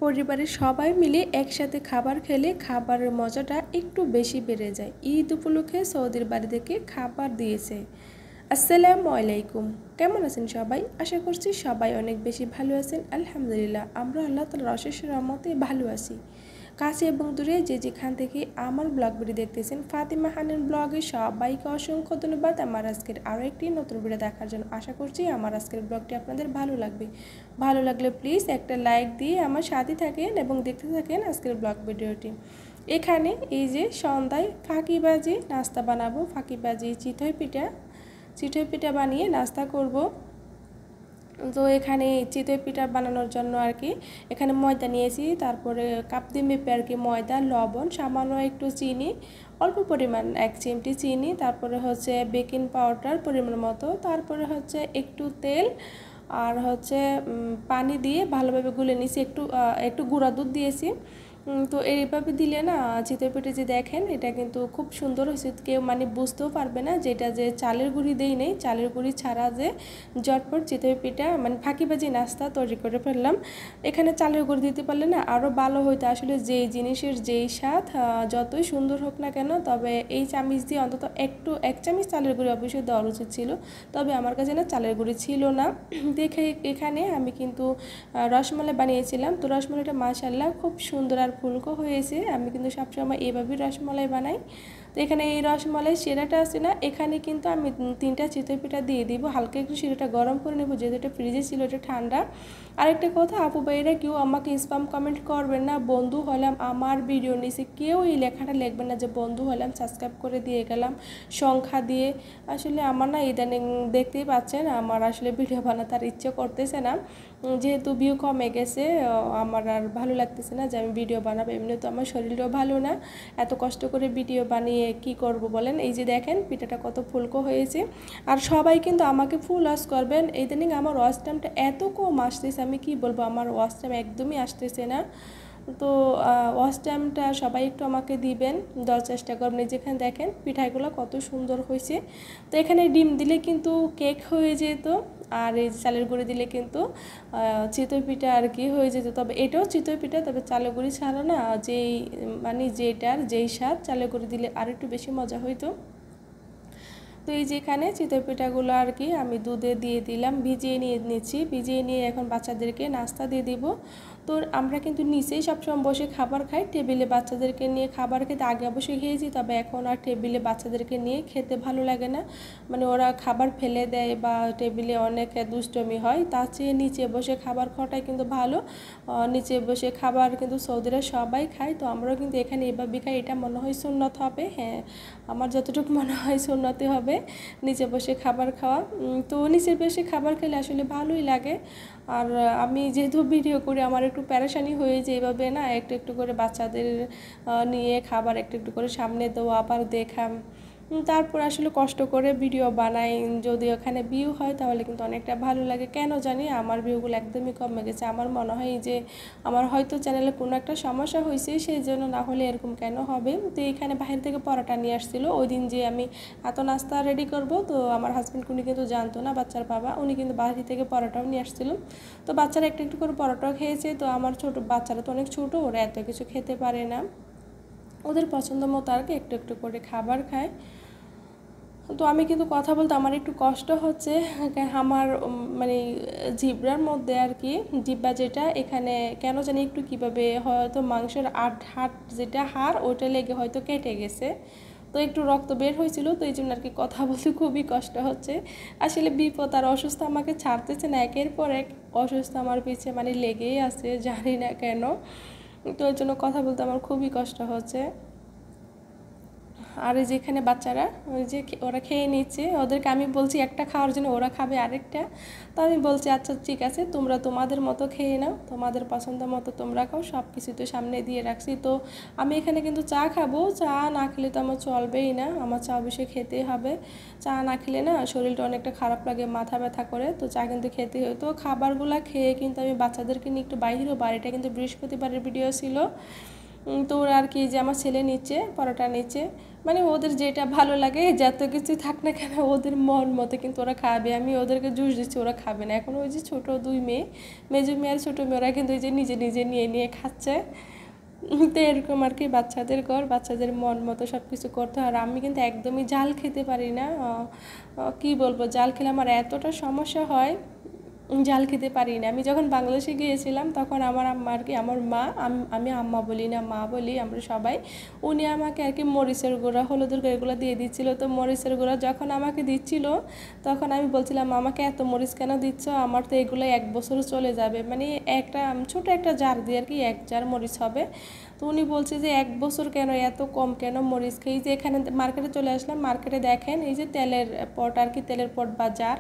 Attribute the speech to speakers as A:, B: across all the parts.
A: পরিবারের সবাই মিলে একসাথে খাবার খেলে খাবারের মজাটা একটু বেশি বেড়ে যায়। ঈদ উপলক্ষে সৌদির বাড়ি থেকে খাবার দিয়েছে। আসসালামু আলাইকুম, কেমন আছেন সবাই? আশা করছি সবাই অনেক বেশি ভালো আছেন। আলহামদুলিল্লাহ, আমরা আল্লাহ তাআলার অশেষ রহমতে ভালো আছি। কাছে এবং দূরে যে যেখান থেকে আমার ব্লগ ভিডিও দেখতেছেন, ফাতিমা হানির ব্লগে সবাইকে অসংখ্য ধন্যবাদ আমার আজকের আরও একটি নতুন ভিডিও দেখার জন্য। আশা করছি আমার আজকের ব্লগটি আপনাদের ভালো লাগবে। ভালো লাগলে প্লিজ একটা লাইক দিয়ে আমার সাথে থাকেন এবং দেখতে থাকেন আজকের ব্লগ ভিডিওটি। এখানে এই যে সন্ধ্যায় ফাঁকিবাজি নাস্তা বানাবো, ফাঁকিবাজি চিতই পিঠা বানিয়ে নাস্তা করব। তো এখানে চিতই পিঠা বানানোর জন্য আর কি এখানে ময়দা নিয়েছি, তারপরে কাপ দিয়ে মেপে আর কি ময়দা, লবণ, সামান্য একটু চিনি, অল্প পরিমাণ 1 চিমটি চিনি, তারপরে হচ্ছে বেকিং পাউডার পরিমাণ মতো, তারপরে হচ্ছে একটু তেল আর হচ্ছে পানি দিয়ে ভালোভাবে গুলে নিয়েছি, একটু গুঁড়া দুধ দিয়েছি। তো এইভাবে দিলে না চিতই পিঠে যে দেখেন এটা কিন্তু খুব সুন্দর হয়েছে, কেউ মানে বুঝতেও পারবে না যেটা যে চালের গুঁড়ি দেই নেই, চালের গুঁড়ি ছাড়া যে ঝটপট চিতই পিঠা মানে ফাঁকিবাজি নাস্তা তৈরি করে ফেললাম। এখানে চালের গুঁড়ি দিতে পারলে না আরও ভালো হইতো। আসলে যেই জিনিসের যেই স্বাদ যতই সুন্দর হোক না কেন, তবে এই চামচ দিয়ে অন্তত 1 চামচ চালের গুঁড়ি অবশ্যই দেওয়ার উচিত ছিল, তবে আমার কাছে না চালের গুঁড়ি ছিল না। দেখে এখানে আমি কিন্তু রসমালাই বানিয়েছিলাম। তো রসমালাইটা মাশাআল্লাহ খুব সুন্দর আর ফুলকো হয়েছে। আমি কিন্তু সবসময় এইভাবেই রসমালাই বানাই। তো এখানে এই রসমালাই শিরাটা আছে না, এখানে কিন্তু আমি 3টা চিতই পিঠা দিয়ে দিব। হালকা একটু শিরাটা গরম করে নেব, যেহেতু এটা ফ্রিজে ছিল, এটা ঠান্ডা। আরেকটা কথা, আপু ভাইরা কেউ আমাকে স্প্যাম কমেন্ট করবেন না। বন্ধু হলাম, আমার ভিডিও নিচে কেউ এই লেখাটা লিখবেন না যে বন্ধু হলাম, সাবস্ক্রাইব করে দিয়ে গেলাম সংখ্যা দিয়ে। আসলে আমার না ইদানিং দেখতেই পাচ্ছেন আমার আসলে ভিডিও বানাতে আর ইচ্ছে করতেছে না, যেহেতু ভিউ কমে গেছে। আমার আর ভালো লাগতেছে না যে আমি ভিডিও বানাবো। এমনি তো আমার শরীরটাও ভালো না, এত কষ্ট করে ভিডিও বানিয়ে কি করব বলেন। এই যে দেখেন পিঠাটা কত ফুলকো হয়েছে। আর সবাই কিন্তু আমাকে ফুল ওয়াশ করবেন। ইদানিং আমার ওয়াচ টাইমটা এত কম আসতেছে, আমি কি বলবো, আমার ওয়াচ টাইম একদমই আসতেছে না। তো ওয়াচ টাইমটা সবাই একটু আমাকে দিবেন, দেওয়ার চেষ্টা করবেন। যেখানে দেখেন পিঠাগুলো কত সুন্দর হয়েছে। তো এখানে ডিম দিলে কিন্তু কেক হয়ে যেত, আর এই চালের গুঁড়ি দিলে কিন্তু চিতই পিঠা আর কি হয়ে যেত। তবে এটাও চিতই পিঠা, তবে চালের গুঁড়ি ছাড়া না যেই মানে যেই স্বাদ, চালের গুঁড়ি দিলে আর একটু বেশি মজা হইতো। তো এই যে এখানে চিতই পিঠাগুলো আর কি আমি দুধে দিয়ে দিলাম, ভিজিয়ে নিচ্ছি। ভিজিয়ে নিয়ে এখন বাচ্চাদেরকে নাস্তা দিয়ে দিব। তো আমরা কিন্তু নিচেই সবসময় বসে খাবার খাই, টেবিলে বাচ্চাদেরকে নিয়ে খাবার খেতে আগে অবশ্যই খেয়েছি, তবে এখন আর টেবিলে বাচ্চাদেরকে নিয়ে খেতে ভালো লাগে না। মানে ওরা খাবার ফেলে দেয় বা টেবিলে অনেক দুষ্টমি হয়, তার চেয়ে নিচে বসে খাবার খাওয়াটাই কিন্তু ভালো। নিচে বসে খাবার কিন্তু সৌদিরা সবাই খায়, তো আমরাও কিন্তু এখানে এভাবে খাই। এটা মনে হয় সুন্নত হবে, হ্যাঁ আমার যতটুকু মনে হয় সুন্নতি হবে নিচে বসে খাবার খাওয়া। তো নিচে বসে খাবার খেলে আসলে ভালোই লাগে। আর আমি যেহেতু ভিডিও করি আমার একটু প্যারেশানি হয়ে যায়, এভাবে না একটু একটু করে বাচ্চাদের নিয়ে খাবার একটু একটু করে সামনে দেওয়া, আবার দেখা, তারপর আসলে কষ্ট করে ভিডিও বানাই। যদি ওখানে ভিউ হয় তাহলে কিন্তু অনেকটা ভালো লাগে। কেন জানি আমার ভিউগুলো একদমই কমে গেছে। আমার মনে হয় যে আমার হয়তো চ্যানেলে কোনো একটা সমস্যা হয়েছে, সেই জন্য, না হলে এরকম কেন হবে। তো এইখানে বাইরে থেকে পরোটা নিয়ে আসছিলো ওই দিন, যে আমি এত নাস্তা রেডি করব। তো আমার হাজব্যান্ড উনি কিন্তু জানতো না, বাচ্চার বাবা, উনি কিন্তু বাড়ি থেকে পরোটাও নিয়ে আসছিলো। তো বাচ্চারা একটু একটু করে পরোটাও খেয়েছে। তো আমার ছোটো বাচ্চারা তো অনেক ছোটো, ওরা এত কিছু খেতে পারে না, ওদের পছন্দ মতো আর কি একটু একটু করে খাবার খায়। তো আমি কিন্তু কথা বলতে আমার একটু কষ্ট হচ্ছে, আমার মানে জিব্রার মধ্যে আর কি, জিব্বা যেটা এখানে কেন জানি একটু কীভাবে হয়তো মাংসের হাট যেটা হাড় ওটা লেগে হয়তো কেটে গেছে, তো একটু রক্ত বের হয়েছিল। তো এই জন্য আর কি কথা বলতে খুবই কষ্ট হচ্ছে। আসলে বিপদ আর অসুস্থ আমাকে ছাড়তেছে না, একের পর এক অসুস্থ আমার পিছে মানে লেগেই আছে, জানি না কেন। তো ওই জন্য কথা বলতে আমার খুবই কষ্ট হচ্ছে। আর এই যেখানে বাচ্চারা ওই যে ওরা খেয়ে নিচ্ছে, ওদেরকে আমি বলছি একটা খাওয়ার জন্য, ওরা খাবে আরেকটা। তো আমি বলছি আচ্ছা ঠিক আছে, তোমরা তোমাদের মতো খেয়ে নাও, তোমাদের পছন্দ মতো তোমরা খাও, সব কিছু তো সামনে দিয়ে রাখছি। তো আমি এখানে কিন্তু চা খাবো, চা না খেলে তো আমার চলবেই না, আমার চা অবশ্যই খেতেই হবে। চা না খেলে না শরীরটা অনেকটা খারাপ লাগে, মাথা ব্যথা করে, তো চা কিন্তু খেতে হয়। তো খাবারগুলো খেয়ে কিন্তু আমি বাচ্চাদেরকে নিয়ে একটু বাইরে, বাড়িটা কিন্তু বৃহস্পতিবারের ভিডিও ছিল, তো ওরা আর কি যে আমার ছেলে নিচ্ছে পরোটা নিচ্ছে, মানে ওদের যেটা ভালো লাগে যত কিছুই থাক না কেন ওদের মন মতো কিন্তু ওরা খাবে। আমি ওদেরকে জুস দিচ্ছি, ওরা খাবে না। এখন ওই যে ছোটো দুই মেয়ে, মেজো মেয়ে আর ছোটো মেয়ে, ওরা কিন্তু ওই যে নিজে নিজে নিয়ে নিয়ে খাচ্ছে। তো এরকম আর কি বাচ্চাদের ঘর, বাচ্চাদের মন মতো সব কিছু করতে হয়। আর আমি কিন্তু একদমই ঝাল খেতে পারি না। কি বলবো, জাল খেলে আমার এতটা সমস্যা হয়, জাল খেতে পারি না। আমি যখন বাংলাদেশে গিয়েছিলাম তখন আমার আম্মা আর কি, আমার মা, আমি আম্মা বলি না মা বলি আমরা সবাই, উনি আমাকে আর কি মরিচের গুঁড়া হলুদের গুঁড়া এগুলো দিয়ে দিচ্ছিল। তো মরিচের গুঁড়া যখন আমাকে দিচ্ছিল তখন আমি বলছিলাম আমাকে এত মরিচ কেন দিচ্ছ, আমার তো এগুলো 1 বছর চলে যাবে, মানে একটা ছোট একটা জার দিয়ে আর কি 1 জার মরিচ হবে। তো উনি বলছে যে 1 বছর কেন, এত কম কেন মরিচ খেয়ে। যে এখানে মার্কেটে চলে আসলাম, মার্কেটে দেখেন এই যে তেলের পট আর কি, তেলের পট বা জার,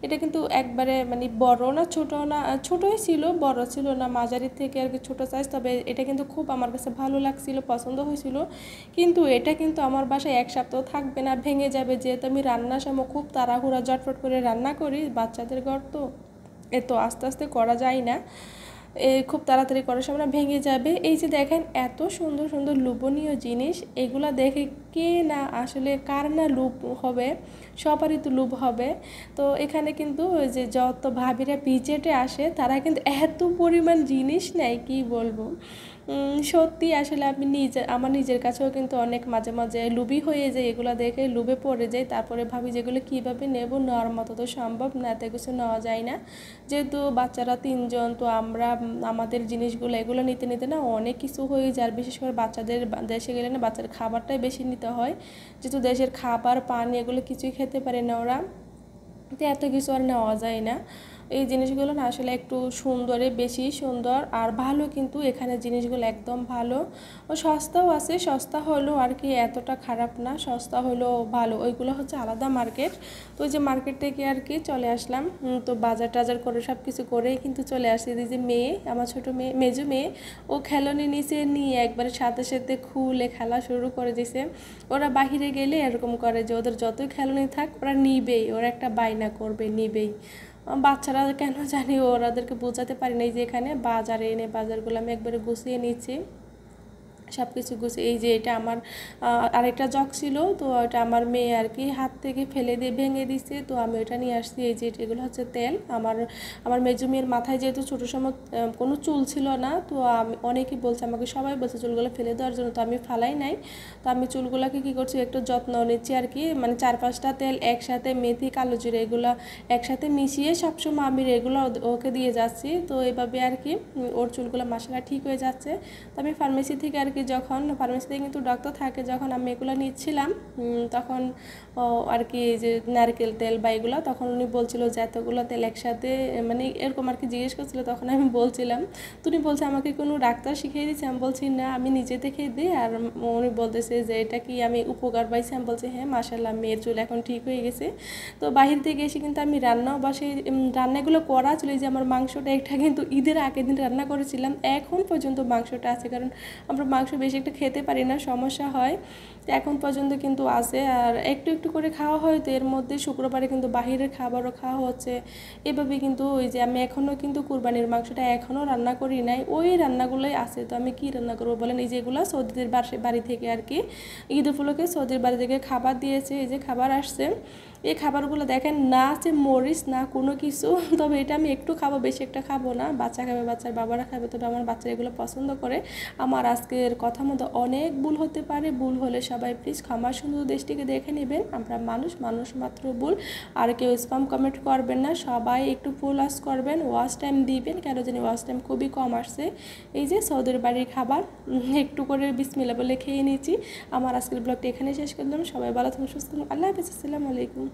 A: এটা কিন্তু একবারে মানে বড় না ছোটো না, ছোটোই ছিল, বড় ছিল না, মাঝারির থেকে আর কি ছোটো সাইজ। তবে এটা কিন্তু খুব আমার কাছে ভালো লাগছিল, পছন্দ হয়েছিল। কিন্তু এটা কিন্তু আমার বাসায় 1 সপ্তাহ থাকবে না, ভেঙে যাবে। যেহেতু আমি রান্নার সময় খুব তাড়াহুড়া জটফট করে রান্না করি, বাচ্চাদের ঘর তো এত আস্তে আস্তে করা যায় না, খুব তাড়াতাড়ি করার সময় ভেঙে যাবে। এই যে দেখেন এত সুন্দর সুন্দর লোভনীয় জিনিস, এগুলা দেখে কে না আসলে কার না লোভ হবে, সবারই তো লোভ হবে। তো এখানে কিন্তু ওই যে যত ভাবিরা ভিজিটে আসে তারা কিন্তু এত পরিমাণ জিনিস নেয় কি বলবো। সত্যি আসলে আমি আমার নিজের কাছেও কিন্তু অনেক মাঝে মাঝে লোভী হয়ে যায়, এগুলো দেখে লোভে পড়ে যায়। তারপরে ভাবি যেগুলো কীভাবে নেব, নেওয়ার মতো তো সম্ভব না, এত কিছু নেওয়া যায় না। যেহেতু বাচ্চারা 3জন, তো আমরা আমাদের জিনিসগুলো এগুলো নিতে নিতে না অনেক কিছু হয়ে যায়। আর বিশেষ করে বাচ্চাদের দেশে গেলে না বাচ্চাদের খাবারটাই বেশি নিতে হয়, যেহেতু দেশের খাবার পানি এগুলো কিছুই খেতে পারে না ওরা, তো এত কিছু আর নেওয়া যায় না। এই জিনিসগুলো না আসলে একটু সুন্দরে বেশি সুন্দর আর ভালো, কিন্তু এখানে জিনিসগুলো একদম ভালো ও সস্তাও আছে। সস্তা হলেও আর কি এতটা খারাপ না, সস্তা হলেও ভালো। ওইগুলো হচ্ছে আলাদা মার্কেট। তো ওই যে মার্কেট থেকে আর কি চলে আসলাম, তো বাজার টাজার করে সব কিছু করেই কিন্তু চলে আসছি। এই যে মেয়ে, আমার ছোটো মেয়ে, মেজো মেয়ে, ও খেলনি নিচে নিয়ে একবারে সাথে সাথে খুলে খেলা শুরু করে দিছে। ওরা বাহিরে গেলে এরকম করে যে ওদের যতই খেলনি থাক ওরা নিবেই, ওরা একটা বায়না করবে, নিবেই। বাচ্চারা কেন জানি ওরাদেরকে বোঝাতে পারি না। এই যে এখানে বাজারে এনে বাজারগুলো আমি একবারে গুছিয়ে নিচ্ছি, সব কিছু গুছিয়ে। এই যে এটা আমার আরেকটা জগ ছিল, তো এটা আমার মেয়ে আর কি হাত থেকে ফেলে দিয়ে ভেঙে দিছে, তো আমি ওটা নিয়ে আসছি। এই যে এগুলো হচ্ছে তেল। আমার মেজো মেয়ের মাথায় যেহেতু ছোটো সময় কোনো চুল ছিল না, তো আমি অনেকেই বলছে আমাকে, সবাই বলছে চুলগুলো ফেলে দেওয়ার জন্য, তো আমি ফালাই নাই। তো আমি চুলগুলোকে কী করছি, একটু যত্ন নিচ্ছি আর কি, মানে 4-5টা তেল একসাথে, মেথি, কালো জিরে এগুলো একসাথে মিশিয়ে সবসময় আমি রেগুলার ওকে দিয়ে যাচ্ছি। তো এইভাবে আর কি ওর চুলগুলো মাসালা ঠিক হয়ে যাচ্ছে। তো আমি ফার্মেসি থেকে আর কি, যখন ফার্মেসিতে কিন্তু ডক্টর থাকে, যখন আমি এগুলো নিচ্ছিলাম তখন আর কি যে নারকেল তেল বা এগুলো, তখন উনি বলছিল যে এতগুলো তেল একসাথে, মানে এরকম আর কি জিজ্ঞেস করছিল। তখন আমি বলছিলাম, তুমি বলছে আমাকে কোনো ডাক্তার শিখিয়ে দিচ্ছে? আমি বলছি না, আমি নিজে থেকে দিই। আর উনি বলতেছে যে এটা কি আমি উপকার পাইছি? আমি বলছি হ্যাঁ মাশাআল্লাহ, মেয়ের চুল এখন ঠিক হয়ে গেছে। তো বাহির থেকে এসে কিন্তু আমি রান্নাও বাসায় রান্নাগুলো করা ছিল। যে আমার মাংসটা একটা কিন্তু ঈদের আগের দিন রান্না করেছিলাম, এখন পর্যন্ত মাংসটা আছে, কারণ আমরা মাংস বেশি একটা খেতে পারি না, সমস্যা হয়। তো এখন পর্যন্ত কিন্তু আছে, আর একটু একটু করে খাওয়া হয়। তো এর মধ্যে শুক্রবারে কিন্তু বাহিরের খাবারও খাওয়া হচ্ছে। এভাবে কিন্তু ওই যে আমি এখনও কিন্তু কুরবানির মাংসটা এখনও রান্না করি নাই, ওই রান্নাগুলোই আছে। তো আমি কি রান্না করবো বলেন? এই যেগুলো সৌদিদের বাড়ি থেকে আর কি ঈদ উপলক্ষে সৌদির বাড়ি থেকে খাবার দিয়েছে, এই যে খাবার আসছে। এই খাবারগুলো দেখেন না আছে মরিচ না কোনো কিছু, তবে এটা আমি একটু খাবো, বেশি একটা খাবো না। বাচ্চা খাবে, বাচ্চার বাবারা খাবে, তবে আমার বাচ্চারা এগুলো পছন্দ করে। আমার আজকের কথা মতো অনেক ভুল হতে পারে, ভুল হলে সবাই প্লিজ ক্ষমা সুন্দর দৃষ্টিকে দেখে নেবেন। আমরা মানুষ মাত্র ভুল। আর কেউ স্প্যাম কমেন্ট করবেন না, সবাই একটু ফুল ওয়াশ করবেন, ওয়াশ টাইম দিবেন, কেন জানি ওয়াশ টাইম খুবই কম আসছে। এই যে সৌদির বাড়ির খাবার একটু করে বিসমিল্লাহ বলে খেয়ে নিয়েছি। আমার আজকের ব্লগটা এখানে শেষ করলাম। সবাই ভালো থাকুন, সুস্থ থাকুন, আল্লাহ হাফেজ, আসসালামু আলাইকুম।